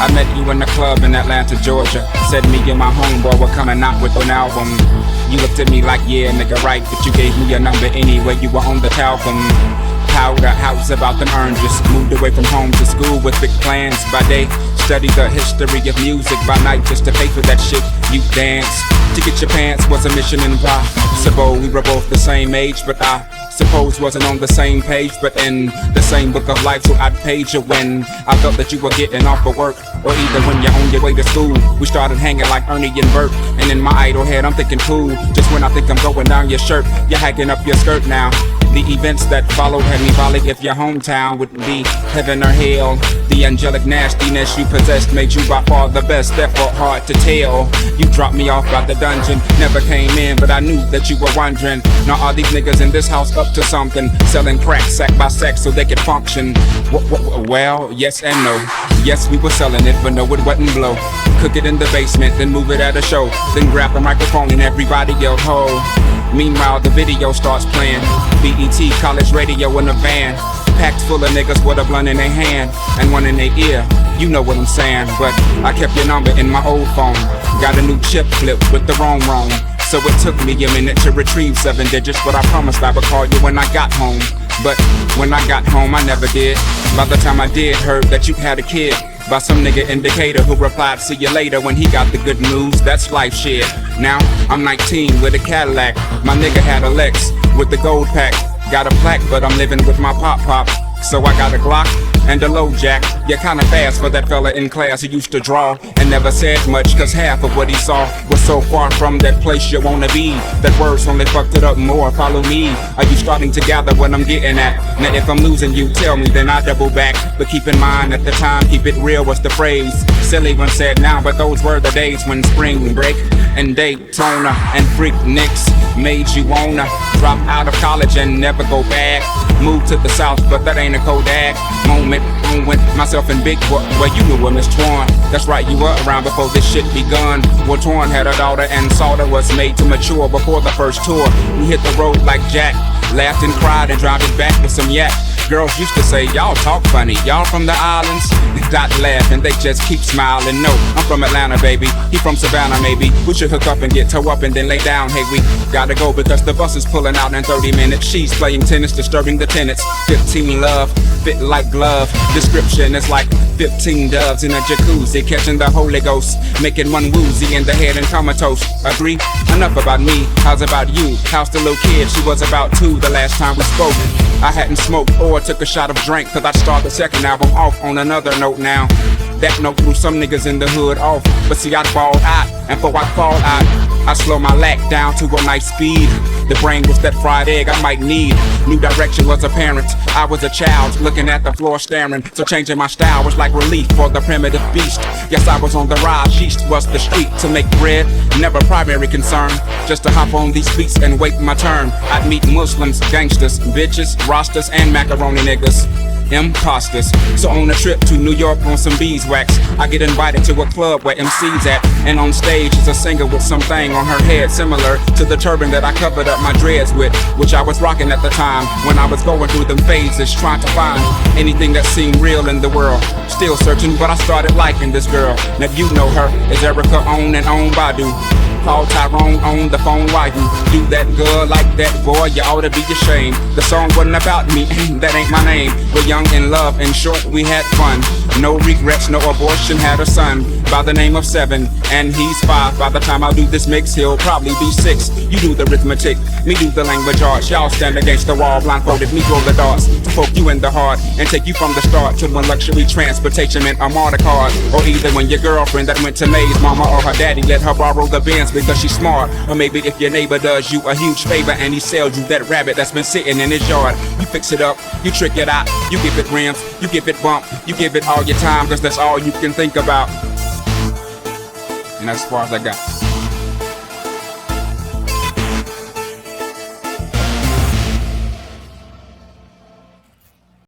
I met you in the club in Atlanta, Georgia. Said me and my homeboy were coming out with an album. You looked at me like, yeah, nigga, right, but you gave me your number anyway, you were on the talcum. Powder house about them oranges. Moved away from home to school with big plans. By day, studied the history of music. By night, just to pay for that shit, you dance. To get your pants was a mission impossible. We were both the same age, but I suppose wasn't on the same page, but in the same book of life. So I'd page you when I felt that you were getting off of work, or either when you're on your way to school. We started hanging like Ernie and Bert, and in my idle head I'm thinking cool. Just when I think I'm going down your shirt, you're hacking up your skirt now. The events that followed had me volley if your hometown would be heaven or hell. The angelic nastiness you possessed made you by far the best, therefore hard to tell. You dropped me off by the dungeon, never came in, but I knew that you were wondering. Now are these niggas in this house up to something? Selling crack sack by sack so they could function. Well, yes and no. Yes, we were selling it, but no, it wasn't blow. Cook it in the basement, then move it at a show. Then grab the microphone and everybody yelled ho. Meanwhile, the video starts playing. BET, college radio in a van. Packed full of niggas with a blunt in their hand and one in their ear. You know what I'm saying, but I kept your number in my old phone. Got a new chip flip with the wrong. So it took me a minute to retrieve 7 digits, but I promised I would call you when I got home. But when I got home, I never did. By the time I did, heard that you had a kid by some nigga indicator who replied, see you later, when he got the good news. That's life shit. Now I'm 19 with a Cadillac. My nigga had a Lex with the gold pack. Got a plaque, but I'm living with my pop. So I got a Glock and a low jack. You're kinda fast for that fella in class who used to draw and never said much, cause half of what he saw was so far from that place you wanna be. That words only fucked it up more. Follow me. Are you starting to gather what I'm getting at? Now if I'm losing you, tell me, then I double back. But keep in mind, at the time, keep it real was the phrase. Silly when said now, but those were the days when spring break and Daytona and freak nicks made you wanna drop out of college and never go back. Move to the south, but that ain't a Kodak moment. With myself and Big Boy, well, you knew him as Twan. That's right, you were around before this shit begun. Well, Twan had a daughter and Salter was made to mature before the first tour. We hit the road like Jack, laughed and cried and drowned it back with some yak. Girls used to say, y'all talk funny, y'all from the islands? Dot laugh and they just keep smiling. No, I'm from Atlanta, baby, he from Savannah, maybe. We should hook up and get toe up and then lay down. Hey, we gotta go because the bus is pulling out in 30 minutes. She's playing tennis, disturbing the tenants. 15 love, fit like glove. Description is like 15 doves in a jacuzzi, catching the Holy Ghost, making one woozy in the head and comatose. Agree? Enough about me, how's about you? How's the little kid? She was about 2 the last time we spoke. I hadn't smoked or took a shot of drink, cause I'd start the second album off on another note now. That note threw some niggas in the hood off, but see I'd fall out, and before I fall out, I slow my lack down to a nice speed. The brain was that fried egg I might need. New direction was apparent. I was a child looking at the floor staring, so changing my style was like relief for the primitive beast. Yes, I was on the rise, east was the street. To make bread, never primary concern. Just to hop on these beats and wait my turn. I'd meet Muslims, gangsters, bitches, rosters, and macaroni niggas. Imposters. So on a trip to New York on some beeswax, I get invited to a club where MC's at, and on stage is a singer with something on her head similar to the turban that I covered up my dreads with, which I was rocking at the time when I was going through them phases, trying to find anything that seemed real in the world. Still searching, but I started liking this girl. Now you know her as Erica on and on Badu. Call Tyrone on the phone, why you do that girl like that, boy, you ought to be ashamed. The song wasn't about me, that ain't my name. We're young in love, in short, we had fun. No regrets, no abortion, had a son by the name of 7, and he's 5. By the time I do this mix, he'll probably be 6. You do the arithmetic, me do the language arts. Y'all stand against the wall, blindfolded, me throw the darts to poke you in the heart and take you from the start to when luxury transportation meant a martyr card. Or either when your girlfriend that went to May's mama or her daddy let her borrow the Benz because she's smart. Or maybe if your neighbor does you a huge favor and he sells you that rabbit that's been sitting in his yard. You fix it up, you trick it out, you give it rims, you give it bump, you give it all your time, cause that's all you can think about. And that's as far as I got.